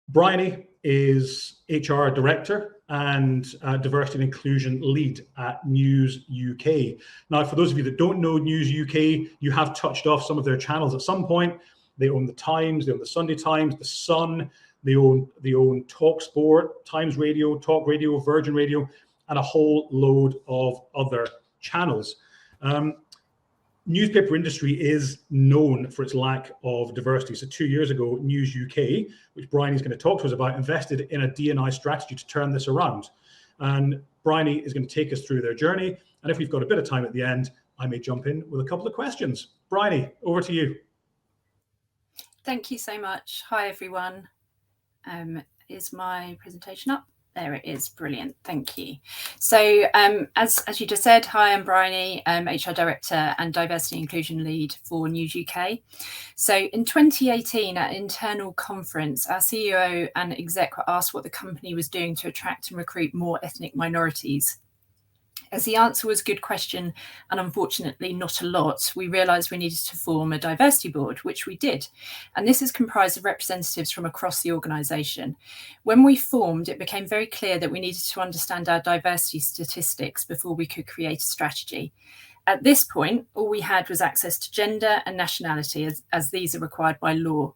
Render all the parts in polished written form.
Briony is HR Director and Diversity and Inclusion Lead at News UK. Now, for those of you that don't know News UK, you have touched off some of their channels at some point. They own the Times, they own the Sunday Times, the Sun, they own Talk Sport, Times Radio, Talk Radio, Virgin Radio, and a whole load of other channels. Newspaper industry is known for its lack of diversity. So 2 years ago, News UK, which Briony is going to talk to us about, invested in a D&I strategy to turn this around. And Briony is going to take us through their journey. And if we've got a bit of time at the end, I may jump in with a couple of questions. Briony, over to you. Thank you so much. Hi, everyone. Is my presentation up? There it is. Brilliant. Thank you. So as you just said, hi, I'm Briony, HR Director and Diversity and Inclusion Lead for News UK. So in 2018 at an internal conference, our CEO and exec were asked what the company was doing to attract and recruit more ethnic minorities. As the answer was good question and unfortunately not a lot, we realised we needed to form a diversity board, which we did. And this is comprised of representatives from across the organisation. When we formed, it became very clear that we needed to understand our diversity statistics before we could create a strategy. At this point, all we had was access to gender and nationality as these are required by law.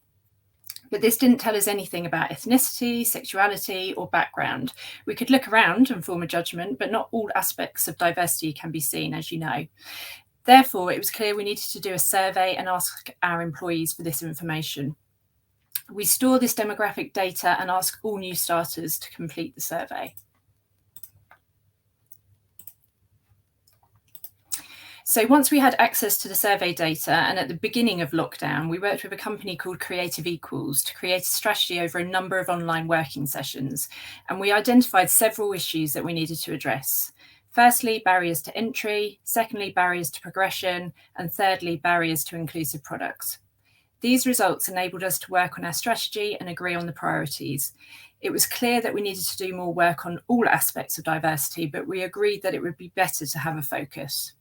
But this didn't tell us anything about ethnicity, sexuality, or background. We could look around and form a judgment, but not all aspects of diversity can be seen, as you know. Therefore, it was clear we needed to do a survey and ask our employees for this information. We store this demographic data and ask all new starters to complete the survey. So once we had access to the survey data, and at the beginning of lockdown, we worked with a company called Creative Equals to create a strategy over a number of online working sessions. And we identified several issues that we needed to address. Firstly, barriers to entry. Secondly, barriers to progression. And thirdly, barriers to inclusive products. These results enabled us to work on our strategy and agree on the priorities. It was clear that we needed to do more work on all aspects of diversity, but we agreed that it would be better to have a focus.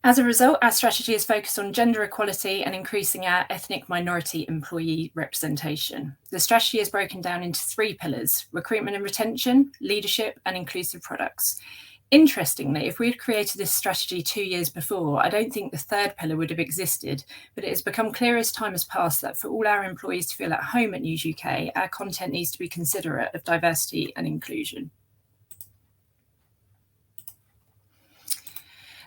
As a result, our strategy is focused on gender equality and increasing our ethnic minority employee representation. The strategy is broken down into 3 pillars: recruitment and retention, leadership, and inclusive products. Interestingly, if we had created this strategy 2 years before, I don't think the 3rd pillar would have existed, but it has become clear as time has passed that for all our employees to feel at home at News UK, our content needs to be considerate of diversity and inclusion.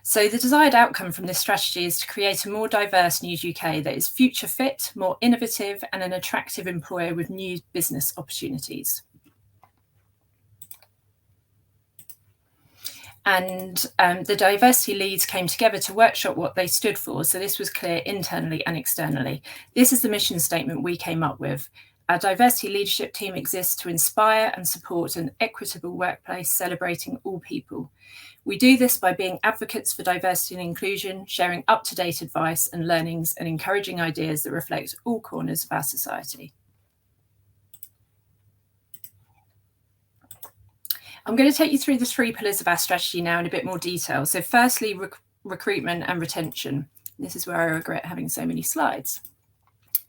So the desired outcome from this strategy is to create a more diverse News UK that is future fit, more innovative, and an attractive employer with new business opportunities. And the diversity leads came together to workshop what they stood for. So this was clear internally and externally. This is the mission statement we came up with. Our diversity leadership team exists to inspire and support an equitable workplace celebrating all people. We do this by being advocates for diversity and inclusion, sharing up-to-date advice and learnings, and encouraging ideas that reflect all corners of our society. I'm going to take you through the 3 pillars of our strategy now in a bit more detail. So firstly, recruitment and retention. This is where I regret having so many slides.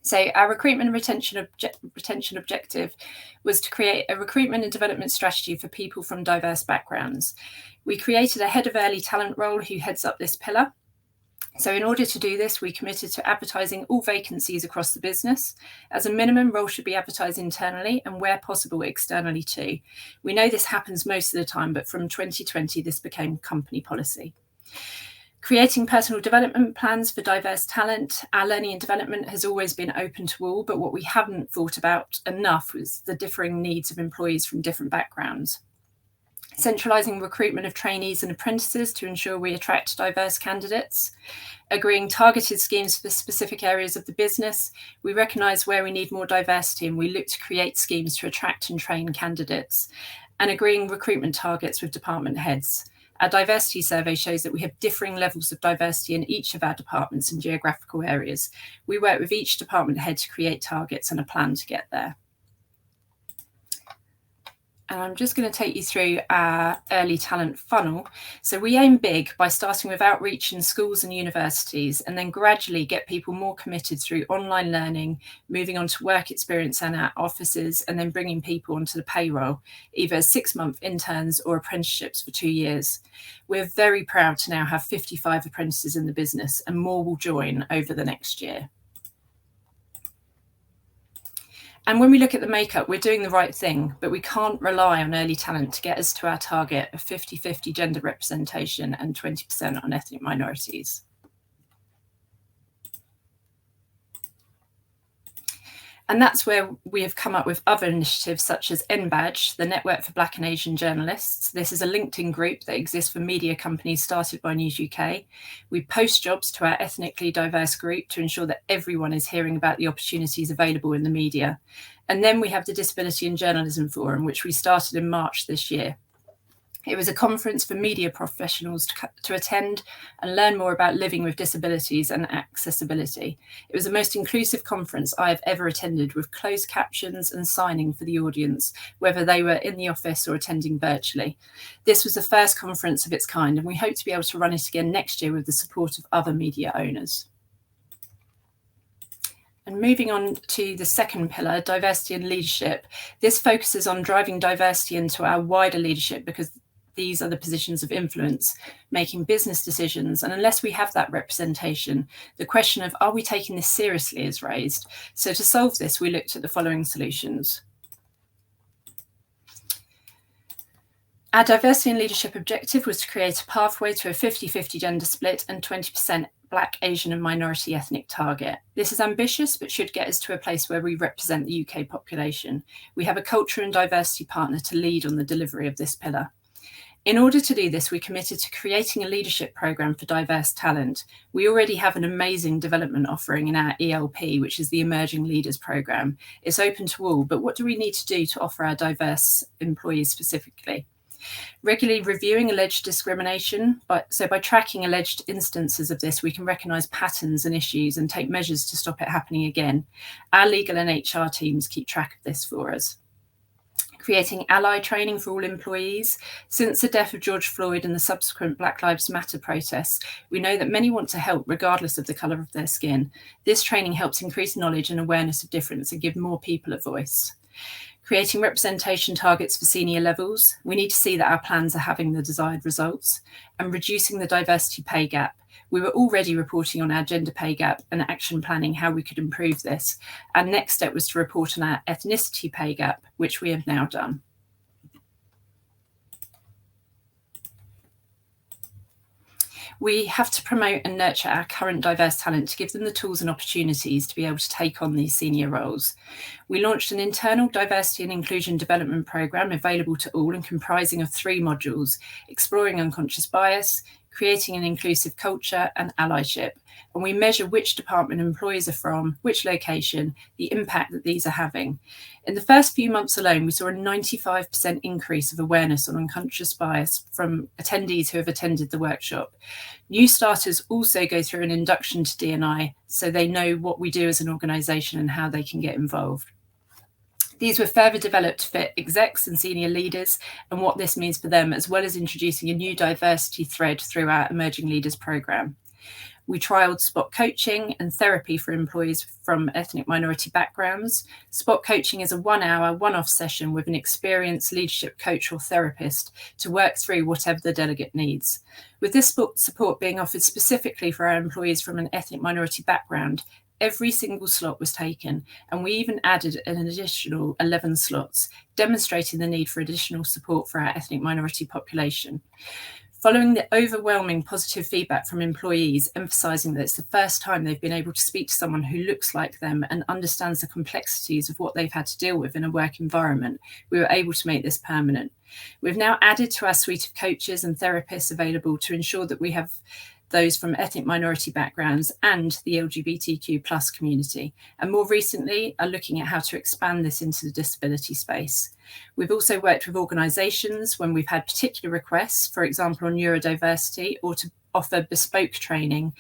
So our recruitment and retention objective was to create a recruitment and development strategy for people from diverse backgrounds. We created a head of early talent role who heads up this pillar. So in order to do this, we committed to advertising all vacancies across the business. As a minimum, roles should be advertised internally and where possible externally too. We know this happens most of the time, but from 2020, this became company policy. Creating personal development plans for diverse talent. Our learning and development has always been open to all, but what we haven't thought about enough was the differing needs of employees from different backgrounds. Centralising recruitment of trainees and apprentices to ensure we attract diverse candidates. Agreeing targeted schemes for specific areas of the business. We recognise where we need more diversity and we look to create schemes to attract and train candidates. And agreeing recruitment targets with department heads. Our diversity survey shows that we have differing levels of diversity in each of our departments and geographical areas. We work with each department head to create targets and a plan to get there. And I'm just going to take you through our early talent funnel. So we aim big by starting with outreach in schools and universities, and then gradually get people more committed through online learning, moving on to work experience and our offices, and then bringing people onto the payroll, either 6-month interns or apprenticeships for 2 years. We're very proud to now have 55 apprentices in the business, and more will join over the next year. And when we look at the makeup, we're doing the right thing, but we can't rely on early talent to get us to our target of 50-50 gender representation and 20% on ethnic minorities. And that's where we have come up with other initiatives such as NBadge, the Network for Black and Asian Journalists. This is a LinkedIn group that exists for media companies started by News UK. We post jobs to our ethnically diverse group to ensure that everyone is hearing about the opportunities available in the media. And then we have the Disability and Journalism Forum, which we started in March this year. It was a conference for media professionals to attend and learn more about living with disabilities and accessibility. It was the most inclusive conference I have ever attended, with closed captions and signing for the audience, whether they were in the office or attending virtually. This was the first conference of its kind, and we hope to be able to run it again next year with the support of other media owners. And moving on to the second pillar, diversity and leadership. This focuses on driving diversity into our wider leadership, because these are the positions of influence, making business decisions. And unless we have that representation, the question of, are we taking this seriously, is raised. So to solve this, we looked at the following solutions. Our diversity and leadership objective was to create a pathway to a 50-50 gender split and 20% Black, Asian and minority ethnic target. This is ambitious, but should get us to a place where we represent the UK population. We have a culture and diversity partner to lead on the delivery of this pillar. In order to do this, we committed to creating a leadership programme for diverse talent. We already have an amazing development offering in our ELP, which is the Emerging Leaders Programme. It's open to all, but what do we need to do to offer our diverse employees specifically? Regularly reviewing alleged discrimination. So by tracking alleged instances of this, we can recognise patterns and issues and take measures to stop it happening again. Our legal and HR teams keep track of this for us. Creating ally training for all employees. Since the death of George Floyd and the subsequent Black Lives Matter protests, we know that many want to help regardless of the colour of their skin. This training helps increase knowledge and awareness of difference and give more people a voice. Creating representation targets for senior levels. We need to see that our plans are having the desired results. And reducing the diversity pay gap. We were already reporting on our gender pay gap and action planning how we could improve this. Our next step was to report on our ethnicity pay gap, which we have now done. We have to promote and nurture our current diverse talent to give them the tools and opportunities to be able to take on these senior roles. We launched an internal diversity and inclusion development programme available to all and comprising of 3 modules: exploring unconscious bias, creating an inclusive culture, and allyship. And we measure which department employees are from, which location, the impact that these are having. In the first few months alone, we saw a 95% increase of awareness on unconscious bias from attendees who have attended the workshop. New starters also go through an induction to D&I, so they know what we do as an organisation and how they can get involved. These were further developed to fit execs and senior leaders and what this means for them, as well as introducing a new diversity thread through our Emerging Leaders programme. We trialled spot coaching and therapy for employees from ethnic minority backgrounds. Spot coaching is a 1-hour, one-off session with an experienced leadership coach or therapist to work through whatever the delegate needs. With this support being offered specifically for our employees from an ethnic minority background, every single slot was taken, and we even added an additional 11 slots, demonstrating the need for additional support for our ethnic minority population. Following the overwhelming positive feedback from employees, emphasising that it's the first time they've been able to speak to someone who looks like them and understands the complexities of what they've had to deal with in a work environment, we were able to make this permanent. We've now added to our suite of coaches and therapists available to ensure that we have those from ethnic minority backgrounds and the LGBTQ+ community, and more recently are looking at how to expand this into the disability space. We've also worked with organisations when we've had particular requests, for example on neurodiversity, or to offer bespoke training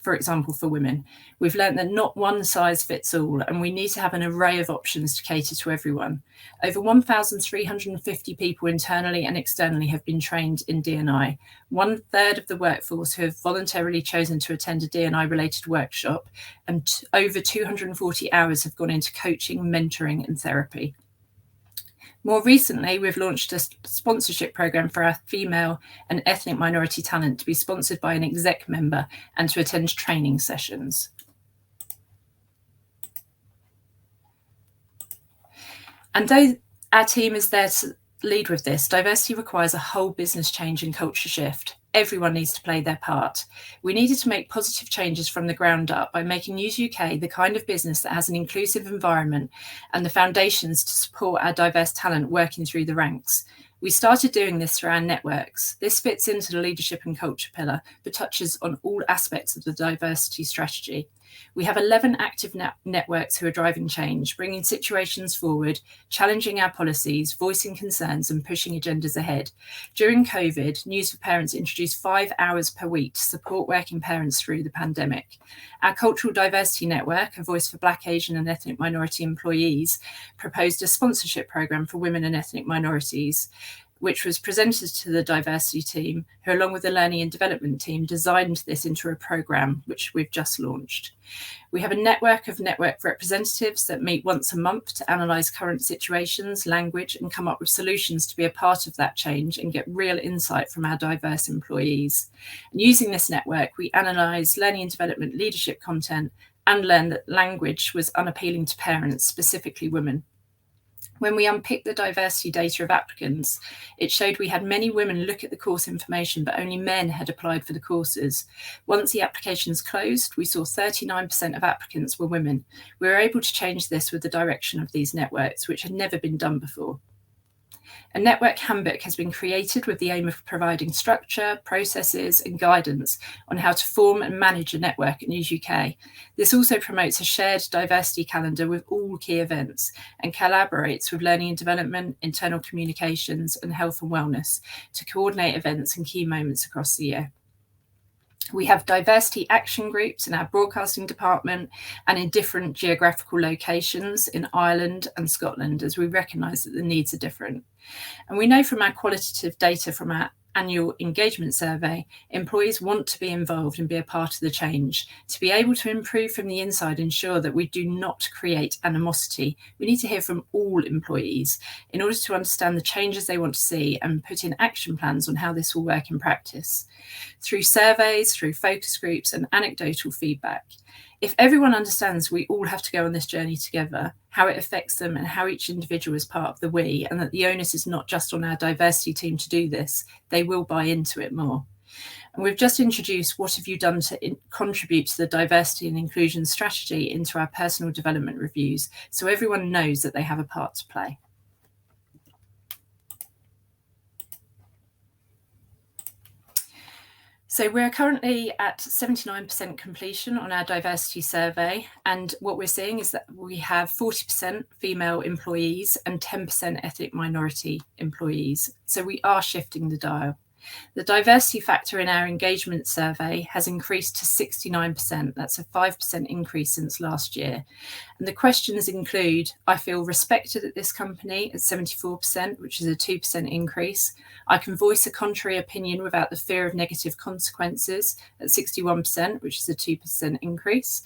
for example, for women. We've learned that not one size fits all, and we need to have an array of options to cater to everyone. Over 1,350 people internally and externally have been trained in D&I. 1/3 of the workforce who have voluntarily chosen to attend a D&I related workshop, and over 240 hours have gone into coaching, mentoring and therapy. More recently, we've launched a sponsorship program for our female and ethnic minority talent to be sponsored by an exec member and to attend training sessions. And though our team is there to lead with this, diversity requires a whole business change and culture shift. Everyone needs to play their part. We needed to make positive changes from the ground up by making News UK the kind of business that has an inclusive environment and the foundations to support our diverse talent working through the ranks. We started doing this through our networks. This fits into the leadership and culture pillar, but touches on all aspects of the diversity strategy. We have 11 active networks who are driving change, bringing situations forward, challenging our policies, voicing concerns and pushing agendas ahead. During COVID, News for Parents introduced 5 hours per week to support working parents through the pandemic. Our Cultural Diversity Network, a voice for Black, Asian and ethnic minority employees, proposed a sponsorship programme for women and ethnic minorities, which was presented to the diversity team, who along with the learning and development team designed this into a programme which we've just launched. We have a network of network representatives that meet once a month to analyse current situations, language and come up with solutions to be a part of that change and get real insight from our diverse employees. And using this network, we analyse learning and development leadership content and learned that language was unappealing to parents, specifically women. When we unpicked the diversity data of applicants, it showed we had many women look at the course information, but only men had applied for the courses. Once the applications closed, we saw 39% of applicants were women. We were able to change this with the direction of these networks, which had never been done before. A network handbook has been created with the aim of providing structure, processes and guidance on how to form and manage a network at News UK. This also promotes a shared diversity calendar with all key events and collaborates with learning and development, internal communications and health and wellness to coordinate events and key moments across the year. We have diversity action groups in our broadcasting department and in different geographical locations in Ireland and Scotland, as we recognise that the needs are different. And we know from our qualitative data from our annual engagement survey, employees want to be involved and be a part of the change. To be able to improve from the inside, ensure that we do not create animosity, we need to hear from all employees in order to understand the changes they want to see and put in action plans on how this will work in practice. Through surveys, through focus groups and anecdotal feedback. If everyone understands we all have to go on this journey together, how it affects them and how each individual is part of the we, and that the onus is not just on our diversity team to do this, they will buy into it more. And we've just introduced what have you done to contribute to the diversity and inclusion strategy into our personal development reviews, so everyone knows that they have a part to play. So we're currently at 79% completion on our diversity survey. And what we're seeing is that we have 40% female employees and 10% ethnic minority employees. So we are shifting the dial. The diversity factor in our engagement survey has increased to 69%. That's a 5% increase since last year. And the questions include, I feel respected at this company at 74%, which is a 2% increase. I can voice a contrary opinion without the fear of negative consequences at 61%, which is a 2% increase.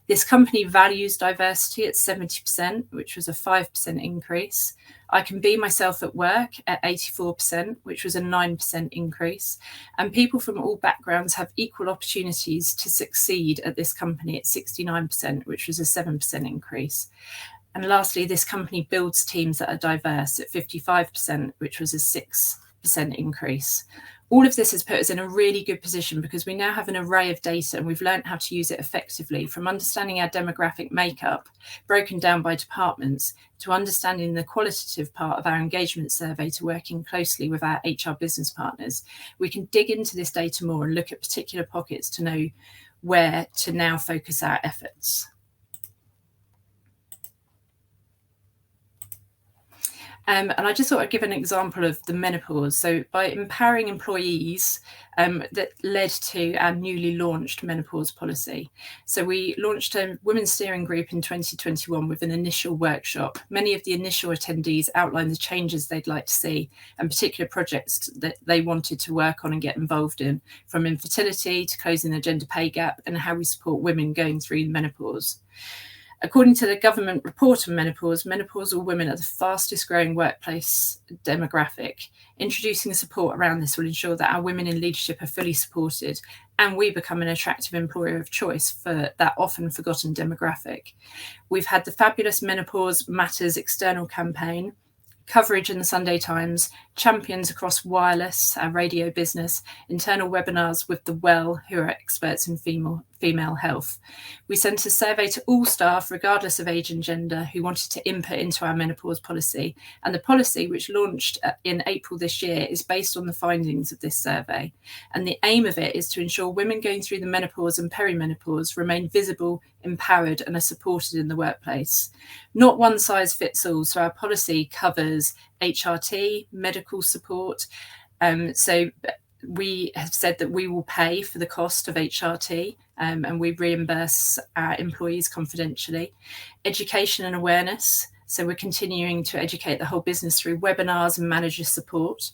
This company values diversity at 70%, which was a 5% increase. I can be myself at work at 84%, which was a 9% increase. And people from all backgrounds have equal opportunities to succeed at this company at 69%, which was a 7% increase. And lastly, this company builds teams that are diverse at 55%, which was a 6% increase. All of this has put us in a really good position because we now have an array of data and we've learned how to use it effectively, from understanding our demographic makeup, broken down by departments, to understanding the qualitative part of our engagement survey, to working closely with our HR business partners. We can dig into this data more and look at particular pockets to know where to now focus our efforts. And I just thought I'd give an example of the menopause. So by empowering employees, that led to our newly launched menopause policy. So we launched a women's steering group in 2021 with an initial workshop. Many of the initial attendees outlined the changes they'd like to see and particular projects that they wanted to work on and get involved in, from infertility to closing the gender pay gap and how we support women going through menopause. According to the government report on menopause, menopausal women are the fastest growing workplace demographic. Introducing support around this will ensure that our women in leadership are fully supported and we become an attractive employer of choice for that often forgotten demographic. We've had the fabulous Menopause Matters external campaign, coverage in the Sunday Times, champions across wireless, our radio business, internal webinars with the Well, who are experts in female health. We sent a survey to all staff, regardless of age and gender, who wanted to input into our menopause policy. And the policy, which launched in April this year, is based on the findings of this survey. And the aim of it is to ensure women going through the menopause and perimenopause remain visible, empowered, and are supported in the workplace. Not one size fits all, so our policy covers HRT, medical support. So we have said that we will pay for the cost of HRT, and we reimburse our employees confidentially. Education and awareness. So we're continuing to educate the whole business through webinars and manager support.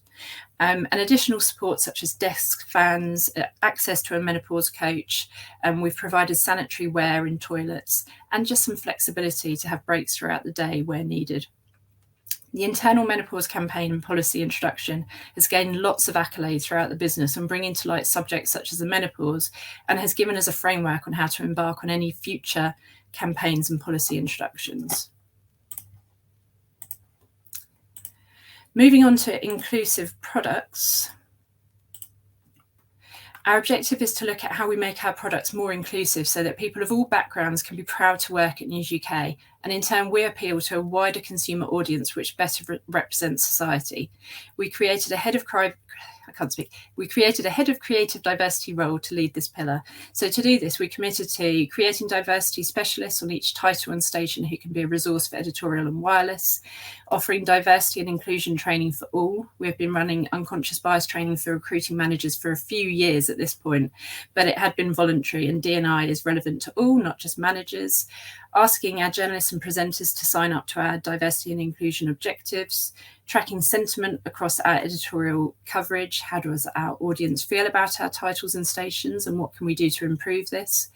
And additional support such as desk fans, access to a menopause coach, and we've provided sanitary wear in toilets, and just some flexibility to have breaks throughout the day where needed. The internal menopause campaign and policy introduction has gained lots of accolades throughout the business and bringing to light subjects such as the menopause, and has given us a framework on how to embark on any future campaigns and policy introductions. Moving on to inclusive products. Our objective is to look at how we make our products more inclusive so that people of all backgrounds can be proud to work at News UK, and in turn we appeal to a wider consumer audience which better represents society. We created a head of creative diversity role to lead this pillar. So to do this, we committed to creating diversity specialists on each title and station who can be a resource for editorial and wireless, offering diversity and inclusion training for all. We've been running unconscious bias training for recruiting managers for a few years at this point, but it had been voluntary, and D&I is relevant to all, not just managers. Asking our journalists and presenters to sign up to our diversity and inclusion objectives, tracking sentiment across our editorial coverage. How does our audience feel about our titles and stations, and what can we do to improve this?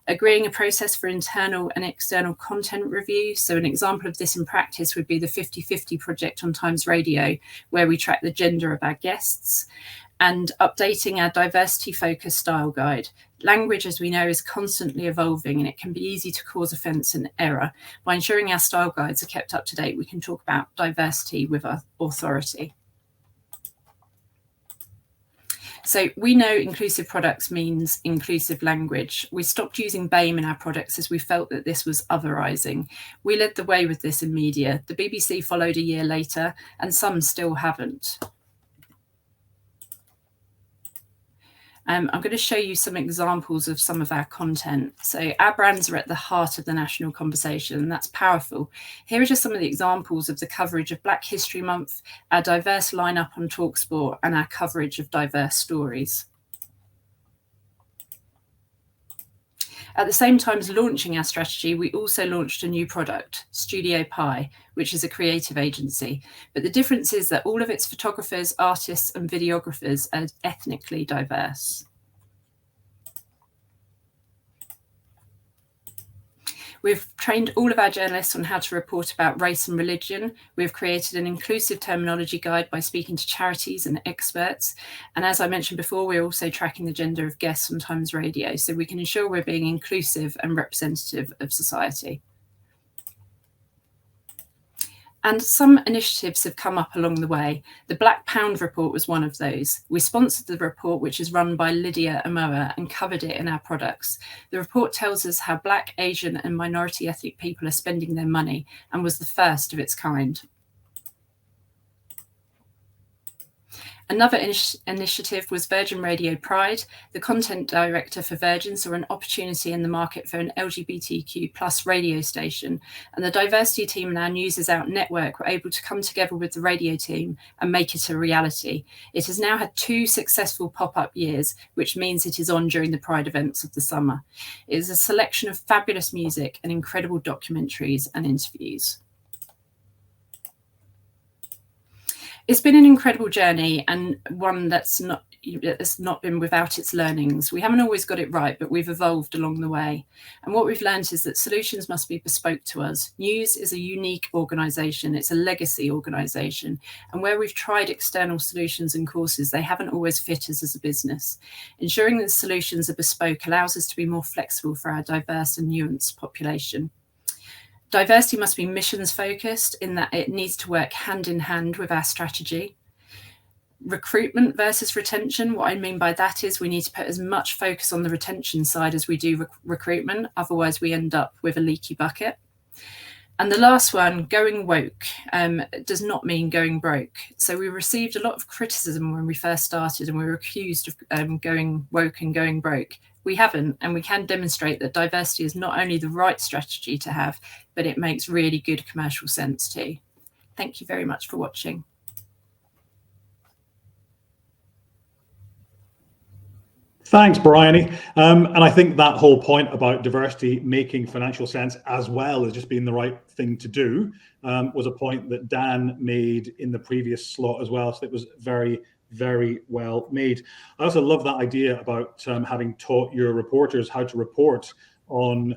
Agreeing a process for internal and external content review. So an example of this in practice would be the 50/50 project on Times Radio, where we track the gender of our guests. And updating our diversity-focused style guide. Language, as we know, is constantly evolving, and it can be easy to cause offence and error. By ensuring our style guides are kept up to date, we can talk about diversity with authority. So we know inclusive products means inclusive language. We stopped using BAME in our products as we felt that this was otherising. We led the way with this in media. The BBC followed a year later, and some still haven't. I'm going to show you some examples of some of our content. So our brands are at the heart of the national conversation, and that's powerful. Here are just some of the examples of the coverage of Black History Month, our diverse lineup on TalkSport, and our coverage of diverse stories. At the same time as launching our strategy, we also launched a new product, Studio Pi, which is a creative agency. But the difference is that all of its photographers, artists, and videographers are ethnically diverse. We've trained all of our journalists on how to report about race and religion. We've created an inclusive terminology guide by speaking to charities and experts. And as I mentioned before, we're also tracking the gender of guests on Times Radio, so we can ensure we're being inclusive and representative of society. And some initiatives have come up along the way. The Black Pound report was one of those. We sponsored the report, which is run by Lydia Amoa, and covered it in our products. The report tells us how Black, Asian, and minority ethnic people are spending their money, and was the first of its kind. Another initiative was Virgin Radio Pride. The content director for Virgin saw an opportunity in the market for an LGBTQ plus radio station, and the diversity team and our News Is Out network were able to come together with the radio team and make it a reality. It has now had 2 successful pop-up years, which means it is on during the Pride events of the summer. It is a selection of fabulous music and incredible documentaries and interviews. It's been an incredible journey, and one that's not been without its learnings. We haven't always got it right, but we've evolved along the way. And what we've learned is that solutions must be bespoke to us. News is a unique organisation. It's a legacy organisation. And where we've tried external solutions and courses, they haven't always fit us as a business. Ensuring that solutions are bespoke allows us to be more flexible for our diverse and nuanced population. Diversity must be missions focused in that it needs to work hand in hand with our strategy. Recruitment versus retention. What I mean by that is we need to put as much focus on the retention side as we do recruitment. Otherwise, we end up with a leaky bucket. And the last one, going woke, does not mean going broke. So we received a lot of criticism when we first started, and we were accused of going woke and going broke. We haven't, and we can demonstrate that diversity is not only the right strategy to have, but it makes really good commercial sense too. Thank you very much for watching. Thanks, Briony. And I think that whole point about diversity making financial sense as well as just being the right thing to do was a point that Dan made in the previous slot as well. So it was very, very well made. I also love that idea about having taught your reporters how to report on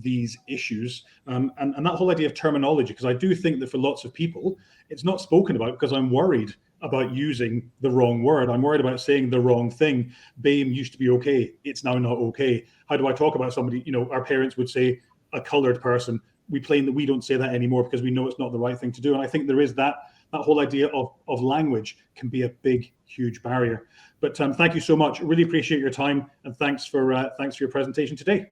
these issues and that whole idea of terminology, because I do think that for lots of people, it's not spoken about because I'm worried about using the wrong word. I'm worried about saying the wrong thing. BAME used to be okay. It's now not okay. How do I talk about somebody? You know, our parents would say a colored person. We claim that we don't say that anymore because we know it's not the right thing to do. And I think there is that whole idea of language can be a big, huge barrier. But thank you so much. Really appreciate your time, and thanks for your presentation today.